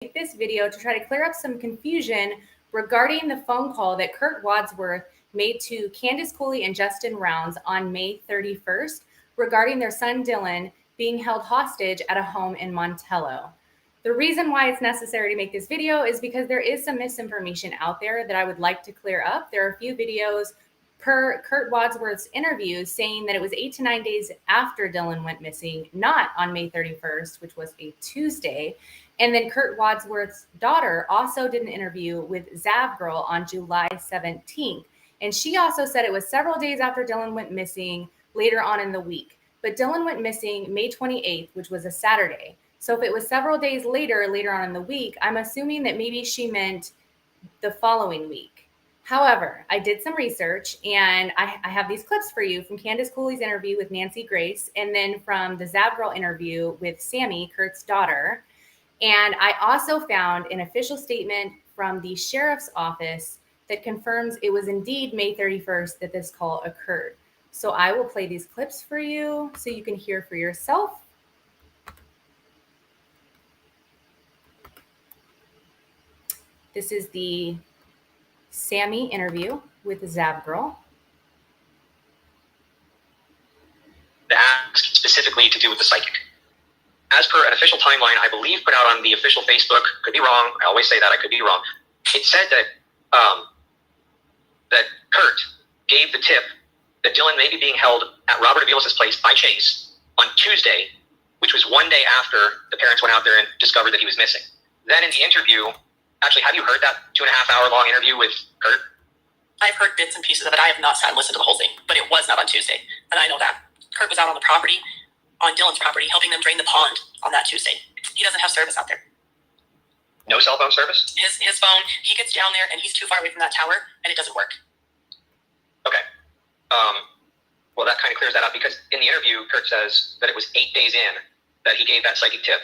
make this video to try to clear up some confusion regarding the phone call that Kurt Wadsworth made to Candice Cooley and Justin Rounds on May 31st regarding their son Dylan being held hostage at a home in Montello. The reason why it's necessary to make this video is because there is some misinformation out there that I would like to clear up. There are a few videos per Kurt Wadsworth's interview saying that it was 8 to 9 days after Dylan went missing, not on May 31st, which was a Tuesday. And then Kurt Wadsworth's daughter also did an interview with Zav Girl on July 17th. And she also said it was several days after Dylan went missing later on in the week. But Dylan went missing May 28th, which was a Saturday. So if it was several days later on in the week, I'm assuming that maybe she meant the following week. However, I did some research and I have these clips for you from Candice Cooley's interview with Nancy Grace and then from the Zav Girl interview with Sammy, Kurt's daughter. And I also found an official statement from the sheriff's office that confirms it was indeed May 31st that this call occurred. So I will play these clips for you so you can hear for yourself. This is the Sammy interview with Zav Girl. The act specifically to do with the psychic. As per an official timeline, I believe put out on the official Facebook, could be wrong, I always say that, I could be wrong. It said that that Kurt gave the tip that Dylan may be being held at Robert Aviles' place by Chase on Tuesday, which was one day after the parents went out there and discovered that he was missing. Then in the interview, actually, have you heard that 2.5 hour long interview with Kurt? I've heard bits and pieces of it. I have not sat and listened to the whole thing, but it was not on Tuesday. And I know that. Kurt was out on the property, on Dylan's property, helping them drain the pond on that Tuesday. He doesn't have service out there. No cell phone service? His phone, he gets down there and he's too far away from that tower and it doesn't work. Okay. Well, that kind of clears that up because in the interview, Kurt says that it was 8 days in that he gave that psychic tip.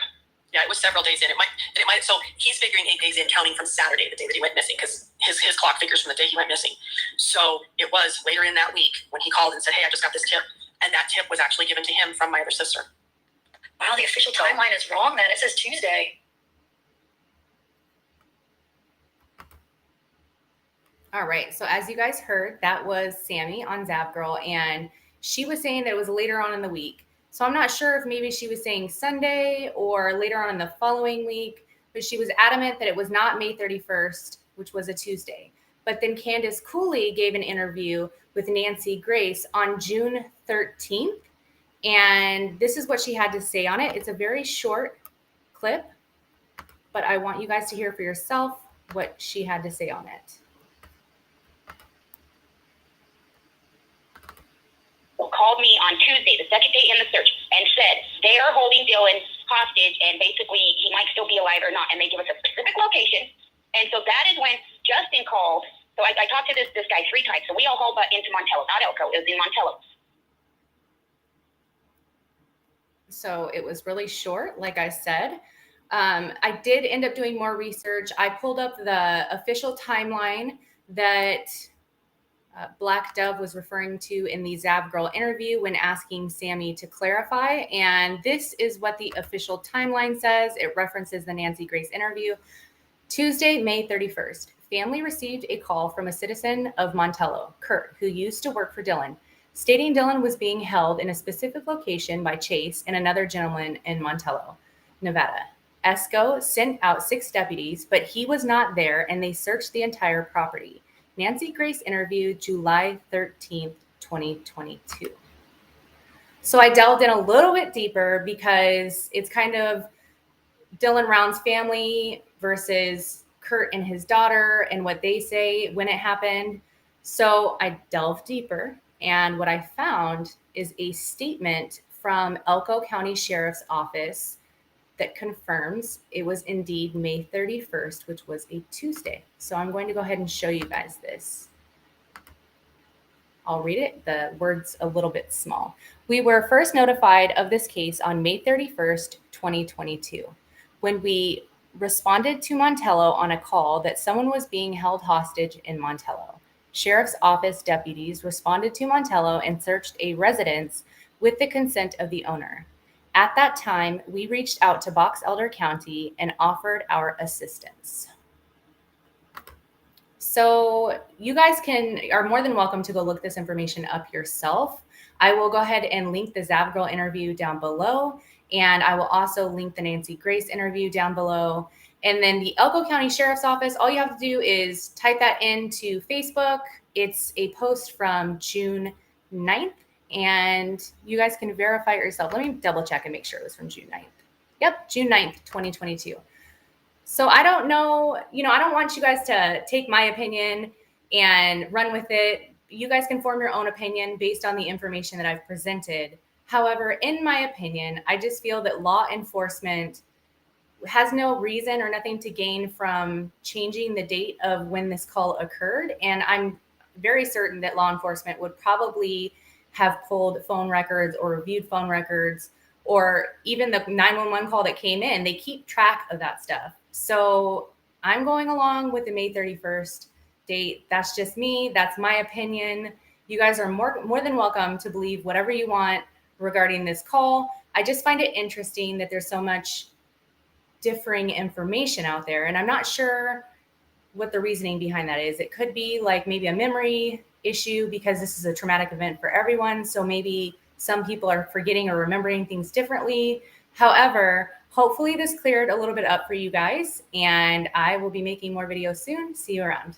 Yeah, it was several days in. It might. So he's figuring 8 days in, counting from Saturday, the day that he went missing, because his clock figures from the day he went missing. So it was later in that week when he called and said, "Hey, I just got this tip," and that tip was actually given to him from my other sister. Wow, the official timeline is wrong. Then it says Tuesday. All right. So as you guys heard, that was Sammy on Zav Girl, and she was saying that it was later on in the week. So I'm not sure if maybe she was saying Sunday or later on in the following week, but she was adamant that it was not May 31st, which was a Tuesday. But then Candice Cooley gave an interview with Nancy Grace on June 13th. And this is what she had to say on it. It's a very short clip, but I want you guys to hear for yourself what she had to say on it. Called me on Tuesday, the second day in the search, and said they are holding Dylan hostage and basically he might still be alive or not. And they give us a specific location. And so that is when Justin called. So I talked to this guy 3 times. So we all hauled into Montello, not Elko. It was in Montello. So it was really short, like I said. I did end up doing more research. I pulled up the official timeline that Black Dove was referring to in the Zav Girl interview when asking Sammy to clarify. And this is what the official timeline says. It references the Nancy Grace interview. Tuesday, May 31st, family received a call from a citizen of Montello, Kurt, who used to work for Dylan, stating Dylan was being held in a specific location by Chase and another gentleman in Montello, Nevada. ESCO sent out 6 deputies, but he was not there and they searched the entire property. Nancy Grace interview, July 13th, 2022. So I delved in a little bit deeper because it's kind of Dylan Round's family versus Kurt and his daughter and what they say when it happened. So I delved deeper, and what I found is a statement from Elko County Sheriff's Office that confirms it was indeed May 31st, which was a Tuesday. So I'm going to go ahead and show you guys this. I'll read it. The word's a little bit small. We were first notified of this case on May 31st, 2022, when we responded to Montello on a call that someone was being held hostage in Montello. Sheriff's Office deputies responded to Montello and searched a residence with the consent of the owner. At that time, we reached out to Box Elder County and offered our assistance. So you guys are more than welcome to go look this information up yourself. I will go ahead and link the Zav Girl interview down below, and I will also link the Nancy Grace interview down below. And then the Elko County Sheriff's Office, all you have to do is type that into Facebook. It's a post from June 9th, and you guys can verify it yourself. Let me double check and make sure it was from June 9th. Yep, June 9th, 2022. So I don't know, I don't want you guys to take my opinion and run with it. You guys can form your own opinion based on the information that I've presented. However, in my opinion, I just feel that law enforcement has no reason or nothing to gain from changing the date of when this call occurred. And I'm very certain that law enforcement would probably have pulled phone records or reviewed phone records, or even the 911 call that came in. They keep track of that stuff. So I'm going along with the May 31st date. That's just me. That's my opinion. You guys are more than welcome to believe whatever you want regarding this call. I just find it interesting that there's so much differing information out there, and I'm not sure what the reasoning behind that is. It could be like maybe a memory issue because this is a traumatic event for everyone. So maybe some people are forgetting or remembering things differently. However, hopefully this cleared a little bit up for you guys, and I will be making more videos soon. See you around.